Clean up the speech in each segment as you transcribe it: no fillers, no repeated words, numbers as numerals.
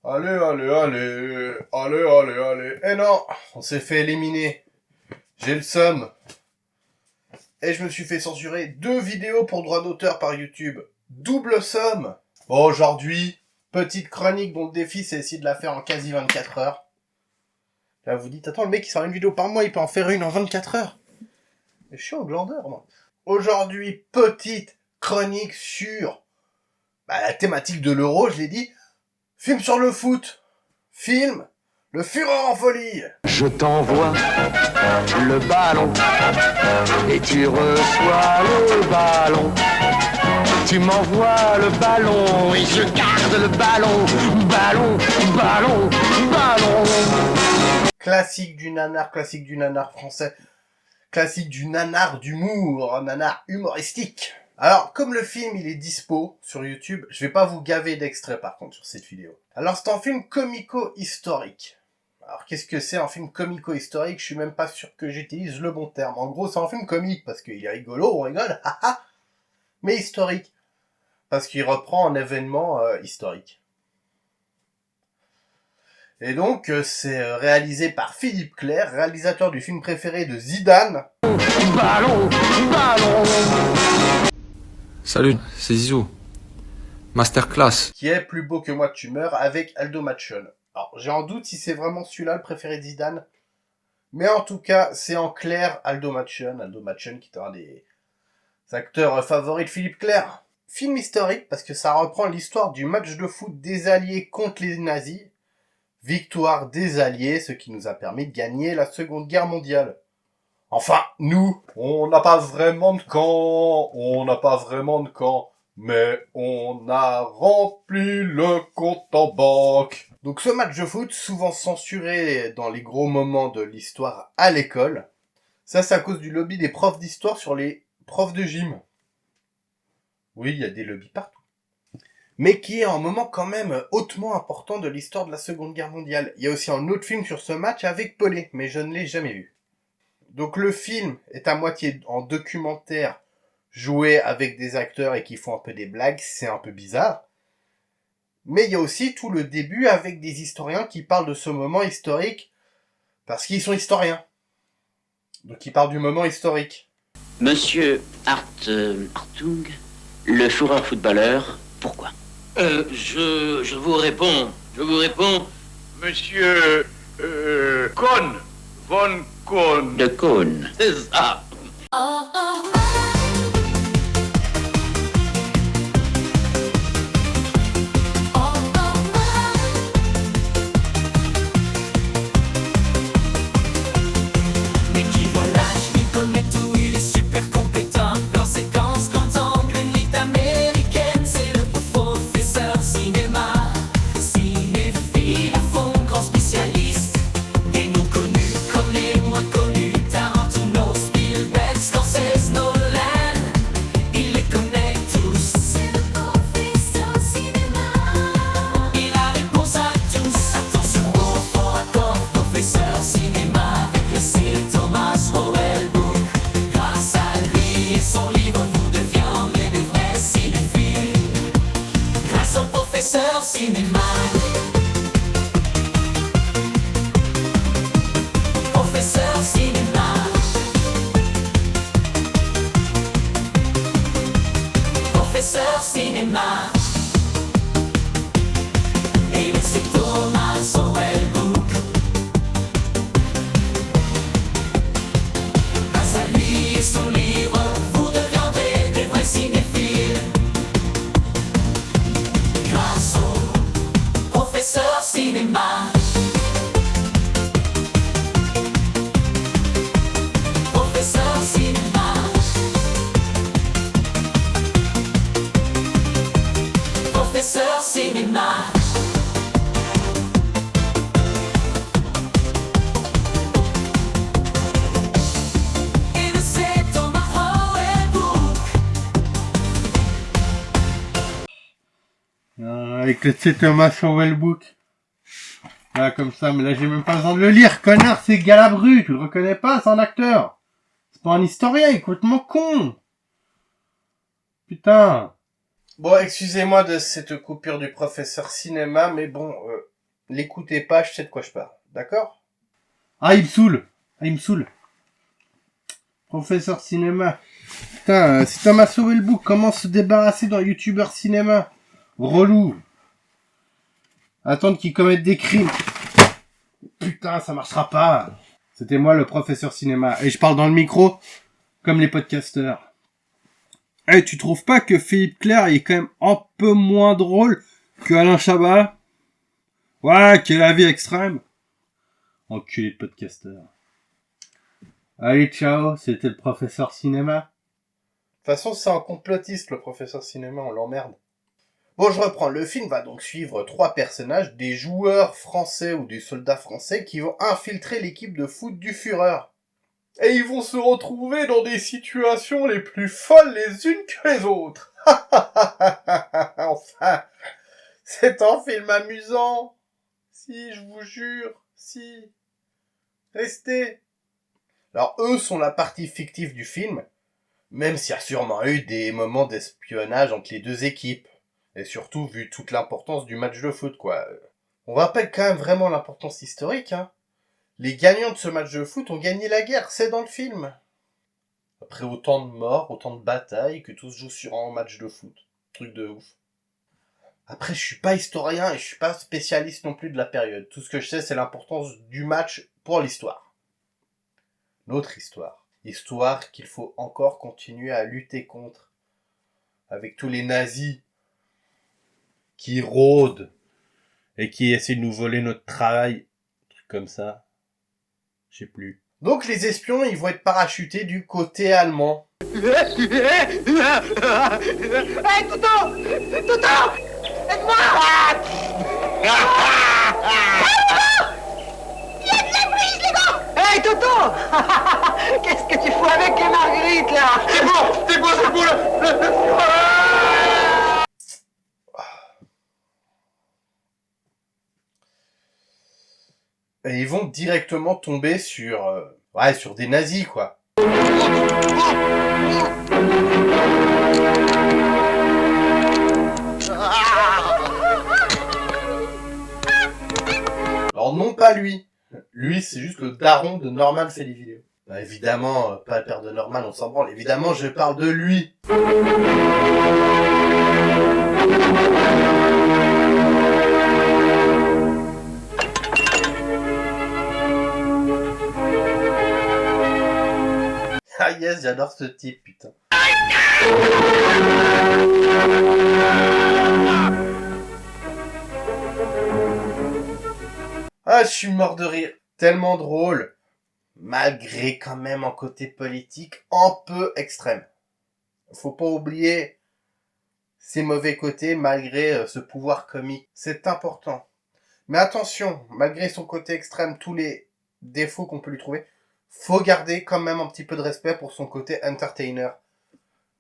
Allez, allez, allez, allez, allez, allez. Eh non, on s'est fait éliminer. J'ai le seum. Et je me suis fait censurer 2 vidéos pour droit d'auteur par YouTube. Double seum. Bon, aujourd'hui, petite chronique dont le défi c'est essayer de la faire en quasi 24 heures. Là vous dites, attends, le mec il sort une vidéo par mois, il peut en faire une en 24 heures. Mais je suis un glandeur, moi. Aujourd'hui, petite chronique sur la thématique de l'Euro, je l'ai dit. Film sur le foot. Film Le Fureur en folie. Je t'envoie le ballon et tu reçois le ballon. Tu m'envoies le ballon et je garde le ballon. Ballon, ballon, ballon. Classique du nanar français. Classique du nanar d'humour, nanar humoristique. Alors, comme le film il est dispo sur YouTube, je vais pas vous gaver d'extraits par contre sur cette vidéo. Alors c'est un film comico-historique. Alors qu'est-ce que c'est un film comico-historique? Je suis même pas sûr que j'utilise le bon terme. En gros c'est un film comique parce qu'il est rigolo, on rigole, haha. Mais historique. Parce qu'il reprend un événement historique. Et donc c'est réalisé par Philippe Clair, réalisateur du film préféré de Zidane. Ballon, ballon. Salut, c'est Zizou. Masterclass. Qui est Plus beau que moi tu meurs avec Aldo Machon. Alors j'ai en doute si c'est vraiment celui-là le préféré de Zidane. Mais en tout cas c'est en clair Aldo Machon. Aldo Machon qui est un des acteurs favoris de Philippe Clair. Film historique parce que ça reprend l'histoire du match de foot des Alliés contre les nazis. Victoire des Alliés, ce qui nous a permis de gagner la Seconde Guerre mondiale. Enfin, nous, on n'a pas vraiment de camp, mais on a rempli le compte en banque. Donc ce match de foot, souvent censuré dans les gros moments de l'histoire à l'école, ça c'est à cause du lobby des profs d'histoire sur les profs de gym. Oui, il y a des lobbies partout. Mais qui est un moment quand même hautement important de l'histoire de la Seconde Guerre mondiale. Il y a aussi un autre film sur ce match avec Pelé, mais je ne l'ai jamais vu. Donc le film est à moitié en documentaire, joué avec des acteurs et qui font un peu des blagues, c'est un peu bizarre. Mais il y a aussi tout le début avec des historiens qui parlent de ce moment historique, parce qu'ils sont historiens. Donc ils parlent du moment historique. Monsieur Hartung, le Führer footballeur, pourquoi? Je vous réponds. Monsieur Kohn, von Kohn. De Kohn, c'est ça. Professeur cinéma. Et c'est Thomas Howell-Book. Grâce à lui et son livre, vous deviendrez des vrais cinéphiles. Grâce au professeur cinéma. Professeur cinéma. Professeur cinéma. Et c'est Thomas Howell-Book. Avec le C. Thomas Howell-Book. Là, comme ça, mais là j'ai même pas besoin de le lire, connard, c'est Galabru, tu le reconnais pas, c'est un acteur. C'est pas un historien, il est complètement con. Putain. Bon, excusez-moi de cette coupure du professeur cinéma, mais bon, l'écoutez pas, je sais de quoi je parle. D'accord? Ah, il me saoule. Ah, il me saoule. Professeur cinéma. Putain, si t'as m'a sauvé le bouc, comment se débarrasser d'un youtubeur cinéma? Relou. Attendre qu'il commette des crimes. Putain, ça marchera pas. C'était moi le professeur cinéma. Et je parle dans le micro, comme les podcasteurs. Eh, tu trouves pas que Philippe Clair est quand même un peu moins drôle que Alain Chabat? Ouais, quelle la vie extrême. Enculé de podcasteur. Allez, ciao, c'était le professeur cinéma. De toute façon, c'est un complotiste, le professeur cinéma, on l'emmerde. Bon, je reprends. Le film va donc suivre 3 personnages, des joueurs français ou des soldats français qui vont infiltrer l'équipe de foot du Führer. Et ils vont se retrouver dans des situations les plus folles les unes que les autres. Enfin, c'est un film amusant. Si, je vous jure, si. Restez. Alors, eux sont la partie fictive du film, même s'il y a sûrement eu des moments d'espionnage entre les deux équipes. Et surtout, vu toute l'importance du match de foot, quoi. On rappelle quand même vraiment l'importance historique, hein. Les gagnants de ce match de foot ont gagné la guerre, c'est dans le film. Après autant de morts, autant de batailles, que tout se joue sur un match de foot. Truc de ouf. Après, je suis pas historien et je suis pas spécialiste non plus de la période. Tout ce que je sais, c'est l'importance du match pour l'histoire. Notre histoire. Histoire qu'il faut encore continuer à lutter contre. Avec tous les nazis qui rôdent et qui essaient de nous voler notre travail. Un truc comme ça. Je sais plus. Donc les espions, ils vont être parachutés du côté allemand. Hey, Toto! Toto! Aide-moi! Il y a de la brise, les gars! Hey, Toto! Qu'est-ce que tu fous avec les marguerites, là? C'est bon, c'est pour le... Et ils vont directement tomber sur sur des nazis, quoi. Alors non, pas lui. Lui, c'est juste le daron de Norman fait des vidéos. Bah évidemment, pas le père de Norman, on s'en branle. Évidemment, je parle de lui. Ah yes, j'adore ce type, putain. Ah, je suis mort de rire. Tellement drôle. Malgré quand même un côté politique un peu extrême. Faut pas oublier ses mauvais côtés malgré ce pouvoir comique. C'est important. Mais attention, malgré son côté extrême, tous les défauts qu'on peut lui trouver, faut garder quand même un petit peu de respect pour son côté entertainer.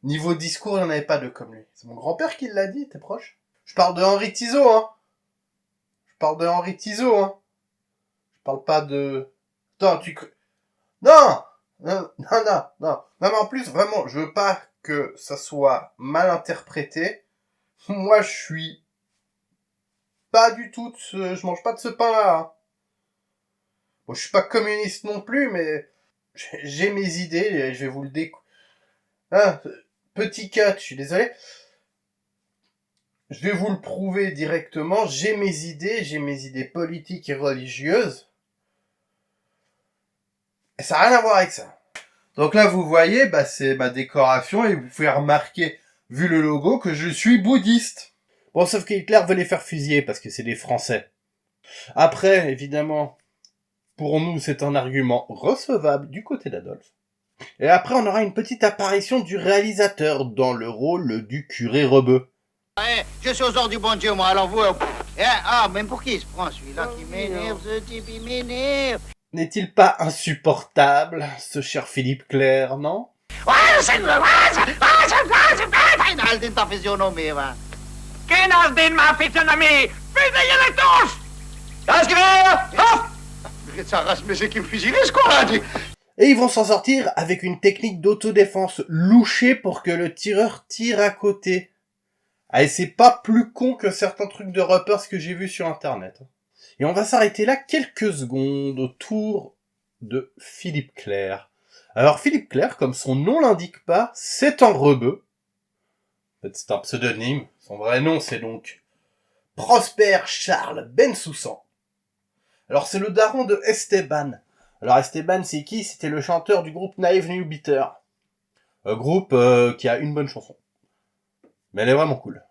Niveau discours, il n'y en avait pas deux comme lui. C'est mon grand-père qui l'a dit, t'es proche? Je parle de Henri Tizot, hein. Je parle de Henri Tizot, hein. Je parle pas de... Attends, Non, non, mais en plus, vraiment, je veux pas que ça soit mal interprété. Moi, je suis pas du tout je mange pas de ce pain-là, hein. Bon, je suis pas communiste non plus, mais j'ai mes idées, et je vais vous le petit cut, je suis désolé. Je vais vous le prouver directement, j'ai mes idées politiques et religieuses. Et ça n'a rien à voir avec ça. Donc là, vous voyez, c'est ma décoration, et vous pouvez remarquer, vu le logo, que je suis bouddhiste. Bon, sauf que Hitler veut les faire fusiller, parce que c'est des Français. Après, évidemment... Pour nous, c'est un argument recevable du côté d'Adolphe. Et après, on aura une petite apparition du réalisateur dans le rôle du curé rebeu. Ouais, je suis aux ordres du bon Dieu, moi, alors vous... même pour qui il se prend, celui-là qui m'énerve, ce type, il m'énerve. N'est-il pas insupportable, ce cher Philippe Clair, non? Et ils vont s'en sortir avec une technique d'autodéfense louchée pour que le tireur tire à côté. Ah, et c'est pas plus con que certains trucs de rappers que j'ai vus sur internet. Et on va s'arrêter là quelques secondes autour de Philippe Clerc. Alors Philippe Clerc, comme son nom l'indique pas, c'est un rebeu. En fait, c'est un pseudonyme. Son vrai nom, c'est donc Prosper Charles Bensoussan. Alors c'est le daron de Esteban. Alors Esteban, c'est qui? C'était le chanteur du groupe Naive New Beater. Un groupe qui a une bonne chanson. Mais elle est vraiment cool.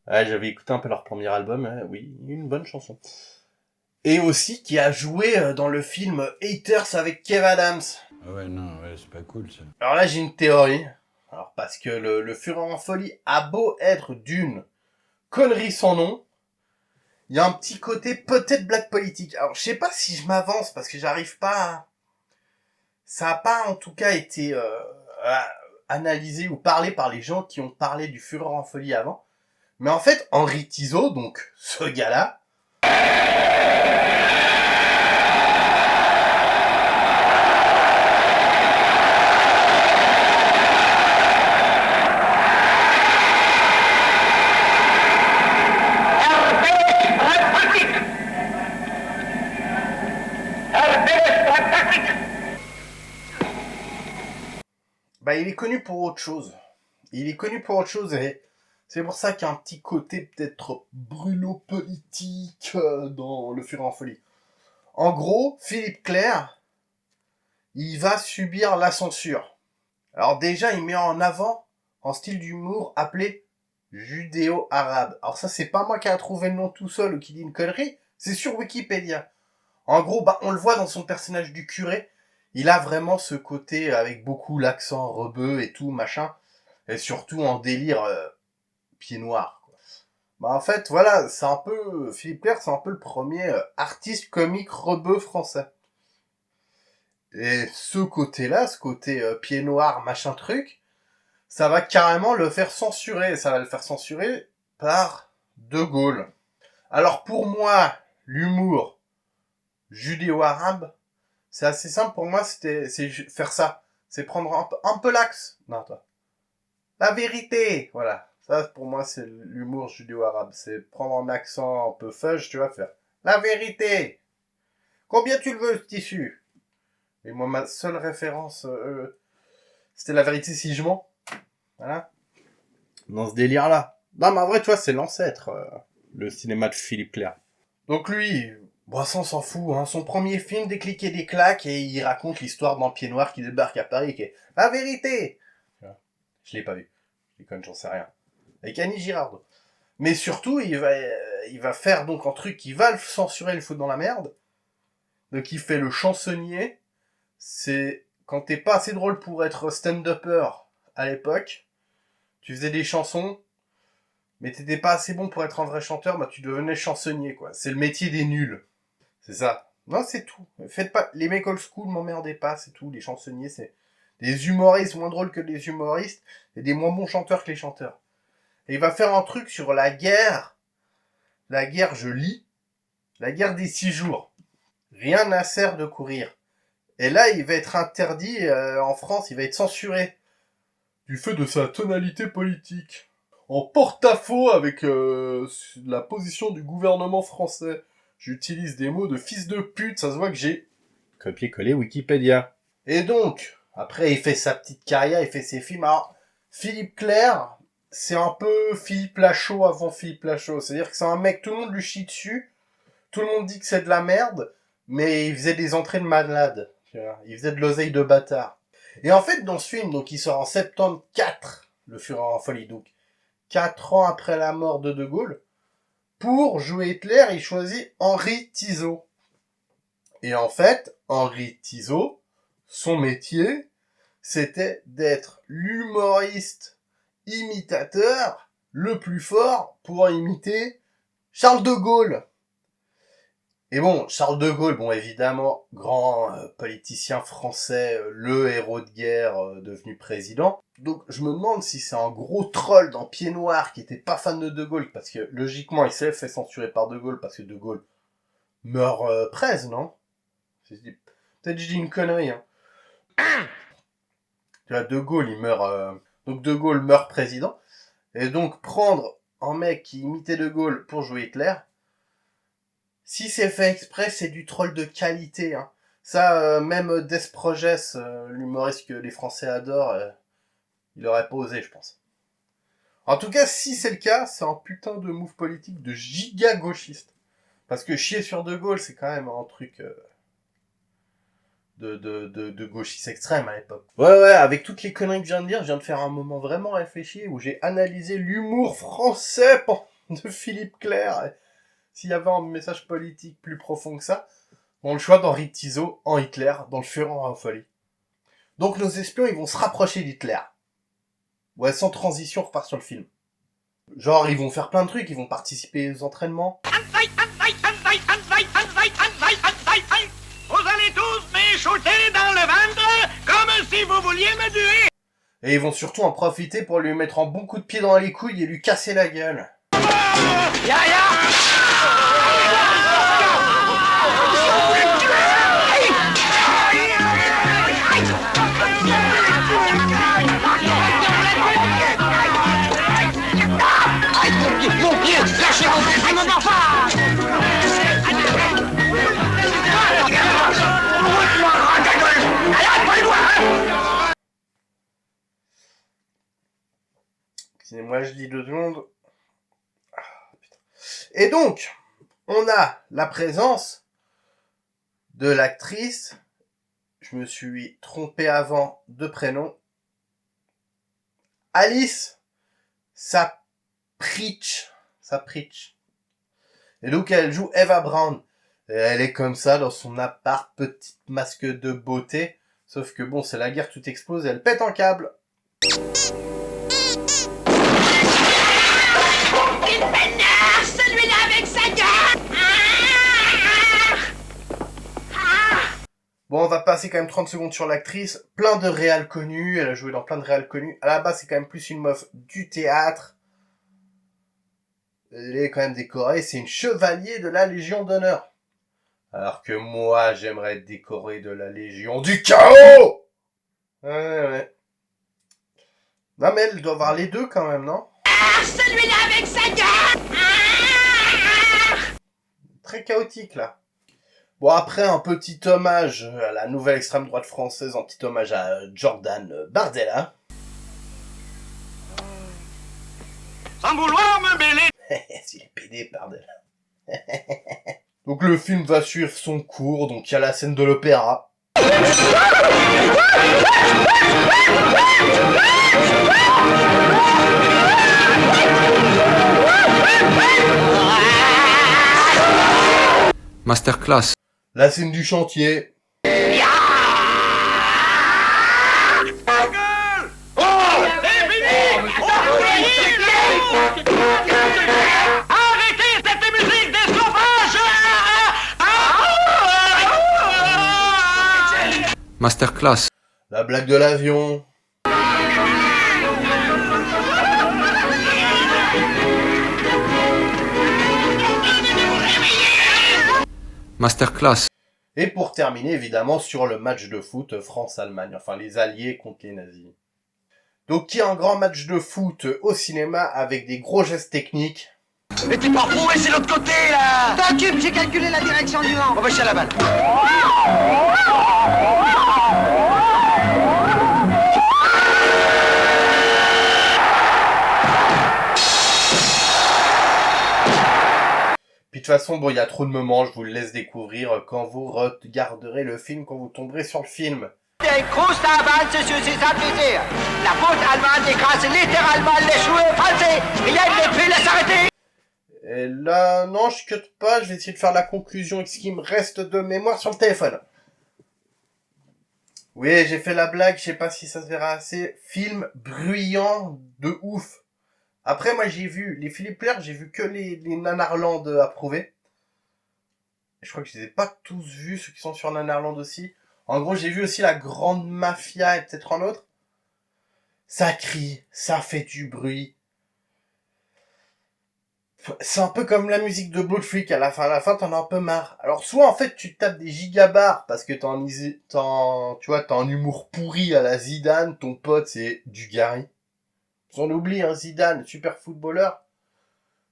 Ouais, j'avais écouté un peu leur premier album, oui, une bonne chanson. Et aussi qui a joué dans le film Haters avec Kev Adams. Ah ouais, non, ouais, c'est pas cool ça. Alors là, j'ai une théorie. Alors parce que le Fureur en folie a beau être d'une connerie sans nom, il y a un petit côté peut-être blague politique. Alors je sais pas si je m'avance parce que j'arrive pas à... Ça a pas en tout cas été analysé ou parlé par les gens qui ont parlé du Fureur en folie avant. Mais en fait, Henri Tizot, donc ce gars-là, bah il est connu pour autre chose. Il est connu pour autre chose et c'est pour ça qu'il y a un petit côté peut-être brûlo-politique dans le Fureur en folie. En gros, Philippe Clerc, il va subir la censure. Alors déjà, il met en avant un style d'humour appelé judéo-arabe. Alors ça, c'est pas moi qui a trouvé le nom tout seul ou qui dit une connerie, c'est sur Wikipédia. En gros, bah on le voit dans son personnage du curé, il a vraiment ce côté avec beaucoup l'accent rebeu et tout, machin, et surtout en délire pied noir, quoi. Bah en fait, voilà, c'est un peu... Philippe Clerc, c'est un peu le premier artiste comique rebeu français. Et ce côté-là, ce côté pied noir, machin truc, ça va carrément le faire censurer. Ça va le faire censurer par De Gaulle. Alors pour moi, l'humour judéo-arabe, c'est assez simple pour moi, c'est faire ça. C'est prendre un peu l'axe. Non, toi. La vérité, voilà. Ça, pour moi, c'est l'humour judéo-arabe. C'est prendre un accent un peu fudge, tu vas faire. La vérité. Combien tu le veux, ce tissu? Et moi, ma seule référence, c'était La vérité si je mens. Voilà. Dans ce délire-là. Non, mais en vrai, tu vois, c'est l'ancêtre, le cinéma de Philippe Clerc. Donc lui, bon, ça, on s'en fout, hein. Son premier film, Des clics et des claques, et il raconte l'histoire d'un pied noir qui débarque à Paris, qui est La vérité. Je l'ai pas vu. Je déconne, j'en sais rien. Avec Annie Girardot. Mais surtout, il va faire donc un truc qui va le censurer, le foutre dans la merde. Donc il fait le chansonnier. C'est quand t'es pas assez drôle pour être stand-upper à l'époque, tu faisais des chansons, mais t'étais pas assez bon pour être un vrai chanteur, bah tu devenais chansonnier, quoi. C'est le métier des nuls. C'est ça. Non, c'est tout. Faites pas... Les mecs old school, m'emmerdez pas, c'est tout. Les chansonniers, c'est des humoristes moins drôles que les humoristes, et des moins bons chanteurs que les chanteurs. Et il va faire un truc sur la guerre. La guerre, je lis. La guerre des 6 jours. Rien n'a sert de courir. Et là, il va être interdit en France, il va être censuré. Du fait de sa tonalité politique. En porte-à-faux avec la position du gouvernement français. J'utilise des mots de fils de pute, ça se voit que j'ai copié-collé Wikipédia. Et donc, après il fait sa petite carrière, il fait ses films. Alors, Philippe Clerc, c'est un peu Philippe Lachaud avant Philippe Lachaud. C'est-à-dire que c'est un mec, tout le monde lui chie dessus, tout le monde dit que c'est de la merde, mais il faisait des entrées de malade. Il faisait de l'oseille de bâtard. Et en fait, dans ce film, donc il sort en 74, Le Fureur en folie, donc 4 ans après la mort de De Gaulle, pour jouer Hitler, il choisit Henri Tizot. Et en fait, Henri Tizot, son métier, c'était d'être l'humoriste imitateur le plus fort pour imiter Charles de Gaulle. Et bon, Charles de Gaulle, bon évidemment, grand politicien français, le héros de guerre devenu président. Donc je me demande si c'est un gros troll dans Pied Noir qui était pas fan de Gaulle, parce que logiquement il s'est fait censurer par De Gaulle, parce que De Gaulle meurt presse, non? Peut-être je dis une connerie, hein. Tu vois, De Gaulle il meurt Donc De Gaulle meurt président. Et donc prendre un mec qui imitait De Gaulle pour jouer Hitler, si c'est fait exprès, c'est du troll de qualité. Hein. Ça, même Des Proges, l'humoriste que les Français adorent, il aurait pas osé, je pense. En tout cas, si c'est le cas, c'est un putain de move politique de giga gauchiste. Parce que chier sur De Gaulle, c'est quand même un truc de gauchiste extrême à l'époque. Ouais, avec toutes les conneries que je viens de faire un moment vraiment réfléchi où j'ai analysé l'humour français de Philippe Clair. S'il y avait un message politique plus profond que ça, on le choix d'Henri Tizot en Hitler, dans Le Fureur en folie. Donc nos espions, ils vont se rapprocher d'Hitler. Ouais, sans transition, on repart sur le film. Genre, ils vont faire plein de trucs, ils vont participer aux entraînements. Vous allez tous m'échouter dans le ventre comme si vous vouliez me tuer. Et ils vont surtout en profiter pour lui mettre un bon coup de pied dans les couilles et lui casser la gueule. Mon pied, lâchez-vous, je me mords pas. Excusez-moi, je dis 2 secondes. Et donc, on a la présence de l'actrice. Je me suis trompé avant de prénom. Alice Sapritch. Et donc, elle joue Eva Braun. Et elle est comme ça, dans son appart, petite masque de beauté. Sauf que bon, c'est la guerre, tout explose et elle pète un câble. Il m'énerve, celui-là avec sa gueule. Bon, on va passer quand même 30 secondes sur l'actrice. Plein de réals connus, elle a joué dans plein de réals connus. À la base, c'est quand même plus une meuf du théâtre. Elle est quand même décorée, c'est une chevalier de la Légion d'honneur. Alors que moi, j'aimerais être décoré de la Légion du chaos. Ouais. Non mais elle doit avoir les deux quand même, non? Celui-là avec sa gueule. Très chaotique là. Bon, après un petit hommage à la nouvelle extrême droite française, un petit hommage à Jordan Bardella. Sans vouloir me mêler. S'il est pédé, Bardella. Donc le film va suivre son cours, donc il y a la scène de l'opéra. Masterclass. La scène du chantier. Arrêtez cette musique des sauvages. Masterclass. La blague de l'avion. Masterclass. Et pour terminer, évidemment, sur le match de foot France-Allemagne. Enfin, les Alliés contre les nazis. Donc, qui est un grand match de foot au cinéma avec des gros gestes techniques. Mais t'es pas fou, et c'est l'autre côté, là. T'occupe, j'ai calculé la direction du vent. On va chez la balle. Puis de toute façon, bon, il y a trop de moments, je vous le laisse découvrir quand vous regarderez le film, quand vous tomberez sur le film. Der Großteil sur ses plaisir. La faute allemande écrase littéralement les joueurs français. Rien ne peut les arrêter. Et là, non, je cut pas, je vais essayer de faire la conclusion avec ce qui me reste de mémoire sur le téléphone. Oui, j'ai fait la blague, je sais pas si ça se verra assez. Film bruyant de ouf. Après, moi, j'ai vu les Philippe Clair, j'ai vu que les Nanarland approuvés. Je crois que je les ai pas tous vus, ceux qui sont sur Nanarland aussi. En gros, j'ai vu aussi La Grande Mafia et peut-être un autre. Ça crie, ça fait du bruit. C'est un peu comme la musique de Blood Freak, à la fin, t'en as un peu marre. Alors, soit, en fait, tu te tapes des gigabars, parce que t'as un humour pourri à la Zidane, ton pote, c'est du Gary. On oublie, hein, Zidane, super footballeur.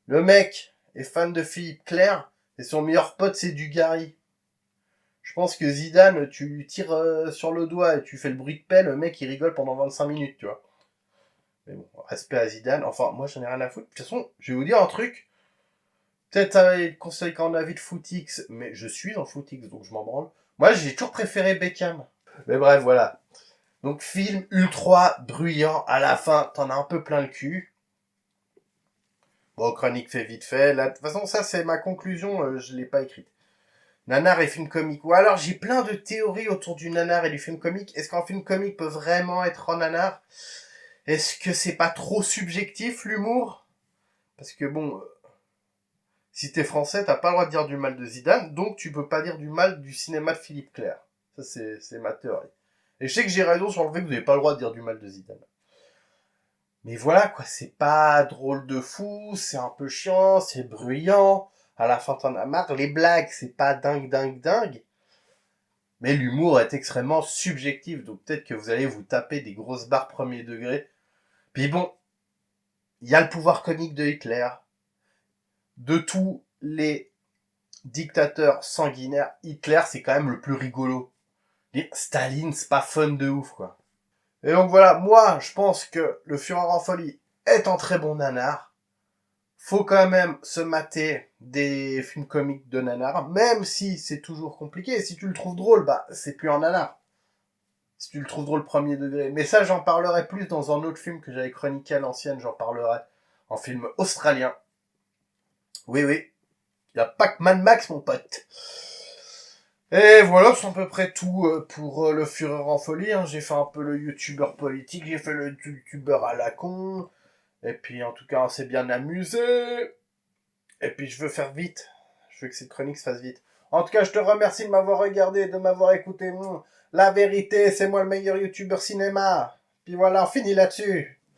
Le mec est fan de Philippe Clair, et son meilleur pote, c'est Dugarry. Je pense que Zidane, tu lui tires sur le doigt et tu fais le bruit de pelle, le mec, il rigole pendant 25 minutes, tu vois. Mais bon, respect à Zidane. Enfin, moi, j'en ai rien à foutre. De toute façon, je vais vous dire un truc. Peut-être avec le conseil qu'en avis de Footix, mais je suis dans Footix, donc je m'en branle. Moi, j'ai toujours préféré Beckham. Mais bref, voilà. Donc, film ultra bruyant. À la fin, t'en as un peu plein le cul. Bon, chronique fait vite fait. Là, de toute façon, ça, c'est ma conclusion. Je l'ai pas écrite. Nanar et film comique. Ou alors, j'ai plein de théories autour du nanar et du film comique. Est-ce qu'un film comique peut vraiment être en nanar? Est-ce que c'est pas trop subjectif, l'humour? Parce que bon, si t'es français, t'as pas le droit de dire du mal de Zidane, donc tu peux pas dire du mal du cinéma de Philippe Clair. Ça, c'est ma théorie. Et je sais que j'ai raison sur le fait que vous n'avez pas le droit de dire du mal de Zidane. Mais voilà, quoi, c'est pas drôle de fou, c'est un peu chiant, c'est bruyant. À la fin, t'en as marre. Les blagues, c'est pas dingue. Mais l'humour est extrêmement subjectif, donc peut-être que vous allez vous taper des grosses barres premier degré. Puis bon, il y a le pouvoir comique de Hitler. De tous les dictateurs sanguinaires, Hitler, c'est quand même le plus rigolo. Et Staline, c'est pas fun de ouf, quoi. Et donc voilà, moi, je pense que Le Führer en folie est un très bon nanar. Faut quand même se mater des films comiques de nanar, même si c'est toujours compliqué. Si tu le trouves drôle, bah, c'est plus un nanar. Si tu le trouves drôle premier degré. Mais ça, j'en parlerai plus dans un autre film que j'avais chroniqué à l'ancienne, j'en parlerai en film australien. Oui. Y a pas que Mad Max, mon pote. Et voilà, c'est à peu près tout pour le Führer en folie. Hein. J'ai fait un peu le youtubeur politique, j'ai fait le youtubeur à la con. Et puis, en tout cas, on s'est bien amusé. Et puis, je veux faire vite. Je veux que cette chronique se fasse vite. En tout cas, je te remercie de m'avoir regardé, de m'avoir écouté. La vérité, c'est moi le meilleur youtubeur cinéma. Puis voilà, on finit là-dessus.